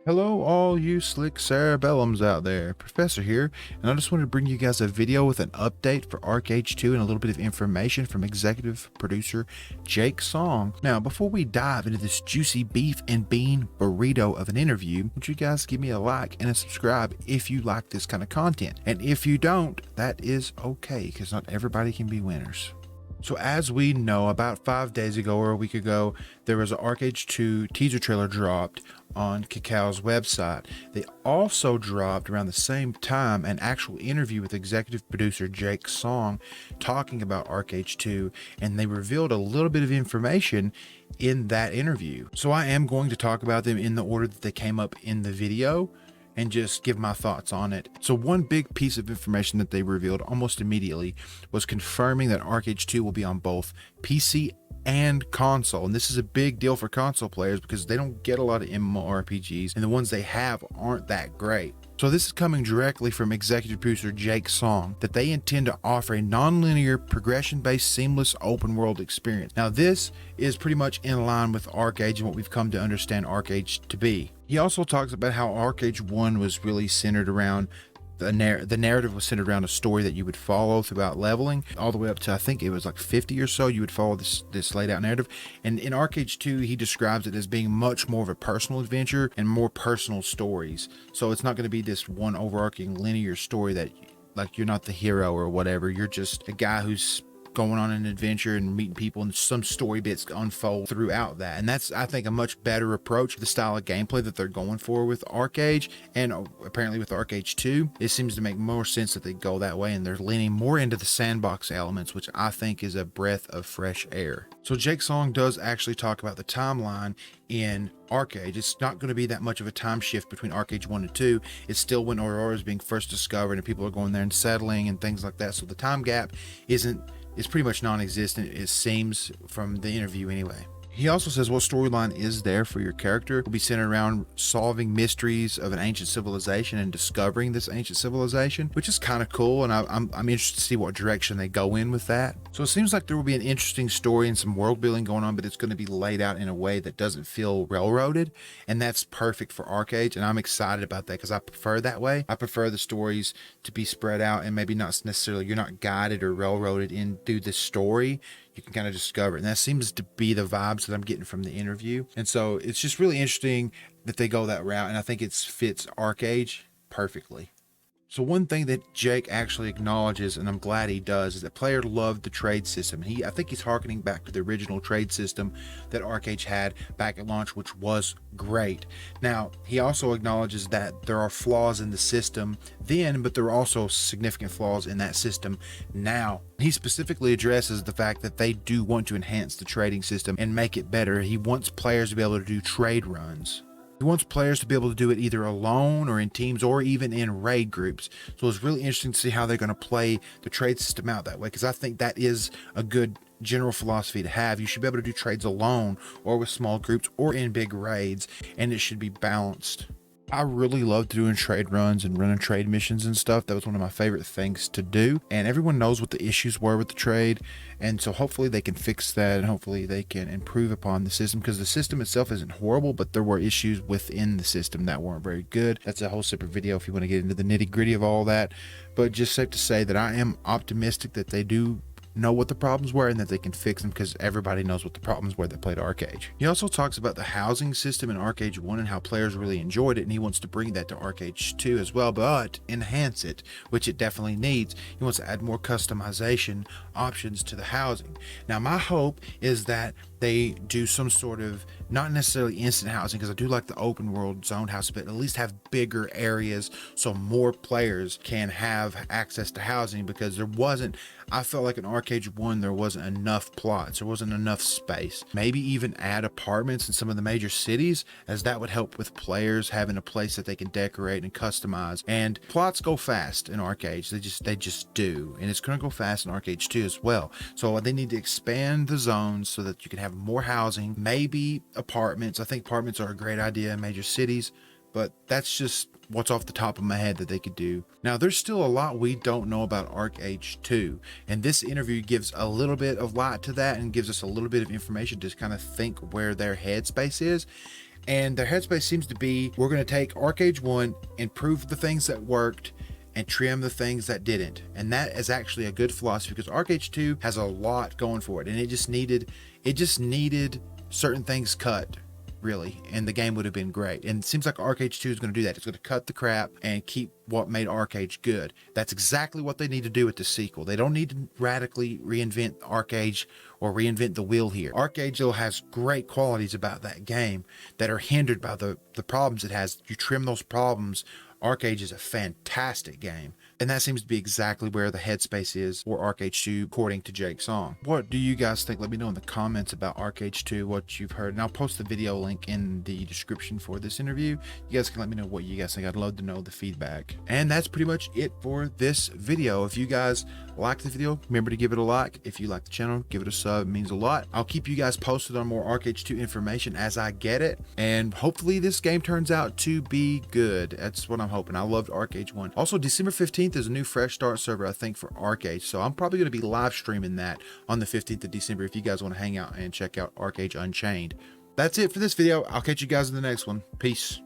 Hello, all you slick cerebellums out there. Professor here, and I just wanted to bring you guys a video with an update for Archeage 2 and a little bit of information from executive producer Jake Song. Now, before we dive into this juicy beef and bean burrito of an interview, would you guys give me a like and a subscribe if you like this kind of content? And if you don't, that is okay, because not everybody can be winners. So as we know, about 5 days ago or a week ago, there was an Archeage 2 teaser trailer dropped on Kakal's website. They also dropped around the same time an actual interview with executive producer Jake Song talking about Archeage 2, and they revealed a little bit of information in that interview. So I am going to talk about them in the order that they came up in the video and just give my thoughts on it. So one big piece of information that they revealed almost immediately was confirming that Archeage 2 will be on both PC and console. And this is a big deal for console players because they don't get a lot of MMORPGs, and the ones they have aren't that great. So this is coming directly from executive producer Jake Song, that they intend to offer a non-linear, progression-based, seamless open world experience. Now this is pretty much in line with Archeage and what we've come to understand Archeage to be. He also talks about how Archeage 1 was really centered around the narrative was centered around a story that you would follow throughout leveling all the way up to, I think it was like 50 or so. You would follow this laid out narrative, and in Archeage 2 he describes it as being much more of a personal adventure and more personal stories. So it's not going to be this one overarching linear story that like you're not the hero or whatever, you're just a guy who's going on an adventure and meeting people, and some story bits unfold throughout that. And that's, I think, a much better approach to the style of gameplay that they're going for with Archeage, and apparently with Archeage 2 it seems to make more sense that they go that way, and they're leaning more into the sandbox elements, which I think is a breath of fresh air. So Jake Song does actually talk about the timeline in Archeage. It's not going to be that much of a time shift between Archeage 1 and 2. It's still when Aurora is being first discovered and people are going there and settling and things like that. So the time gap is pretty much non-existent, it seems, from the interview anyway. He also says what storyline is there for your character will be centered around solving mysteries of an ancient civilization and discovering this ancient civilization, which is kind of cool, and I'm interested to see what direction they go in with that. So it seems like there will be an interesting story and some world building going on, but it's going to be laid out in a way that doesn't feel railroaded, and that's perfect for Archeage, and I'm excited about that because I prefer that way. I prefer the stories to be spread out and maybe not necessarily you're not guided or railroaded into this story. You can kind of discover it, and that seems to be the vibes that I'm getting from the interview. And so it's just really interesting that they go that route, and I think it fits Archeage perfectly. So one thing that Jake actually acknowledges, and I'm glad he does, is that players loved the trade system. I think he's harkening back to the original trade system that Archeage had back at launch, which was great. Now, he also acknowledges that there are flaws in the system then, but there are also significant flaws in that system now. He specifically addresses the fact that they do want to enhance the trading system and make it better. He wants players to be able to do trade runs. He wants players to be able to do it either alone or in teams or even in raid groups. So it's really interesting to see how they're going to play the trade system out that way, because I think that is a good general philosophy to have. You should be able to do trades alone or with small groups or in big raids, and it should be balanced. I really loved doing trade runs and running trade missions and stuff. That was one of my favorite things to do, and everyone knows what the issues were with the trade, and so hopefully they can fix that, and hopefully they can improve upon the system, because the system itself isn't horrible, but there were issues within the system that weren't very good. That's a whole separate video if you want to get into the nitty-gritty of all that, but just safe to say that I am optimistic that they do know what the problems were and that they can fix them, because everybody knows what the problems were that played Archeage. He also talks about the housing system in Archeage 1 and how players really enjoyed it, and he wants to bring that to Archeage 2 as well, but enhance it, which it definitely needs. He wants to add more customization options to the housing. Now my hope is that they do some sort of, not necessarily instant housing, because I do like the open world zone house, but at least have bigger areas so more players can have access to housing, because I felt like in Archeage 1 there wasn't enough plots, there wasn't enough space. Maybe even add apartments in some of the major cities, as that would help with players having a place that they can decorate and customize. And plots go fast in Archeage, they just do, and it's going to go fast in Archeage 2 as well. So they need to expand the zones so that you can have more housing, maybe apartments. I think apartments are a great idea in major cities, but that's just what's off the top of my head that they could do. Now, there's still a lot we don't know about Archeage 2, and this interview gives a little bit of light to that and gives us a little bit of information to kind of think where their headspace is. And their headspace seems to be, we're going to take Archeage 1, improve the things that worked, and trim the things that didn't. And that is actually a good philosophy, because Archeage 2 has a lot going for it, and it just needed certain things cut, really, and the game would have been great. And it seems like Archeage 2 is going to do that. It's going to cut the crap and keep what made Archeage good. That's exactly what they need to do with the sequel. They don't need to radically reinvent Archeage or reinvent the wheel here. Archeage, though, has great qualities about that game that are hindered by the problems it has. You trim those problems, Archeage is a fantastic game. And that seems to be exactly where the headspace is for Archeage 2, according to Jake Song. What do you guys think? Let me know in the comments about Archeage 2, what you've heard. And I'll post the video link in the description for this interview. You guys can let me know what you guys think. I'd love to know the feedback. And that's pretty much it for this video. If you guys like the video, remember to give it a like. If you like the channel, give it a sub. It means a lot. I'll keep you guys posted on more Archeage 2 information as I get it. And hopefully this game turns out to be good. That's what I'm hoping. I loved Archeage 1. Also, December 15th is a new fresh start server, I think, for Archeage. So I'm probably going to be live streaming that on the 15th of December if you guys want to hang out and check out Archeage Unchained. That's it for this video. I'll catch you guys in the next one. Peace.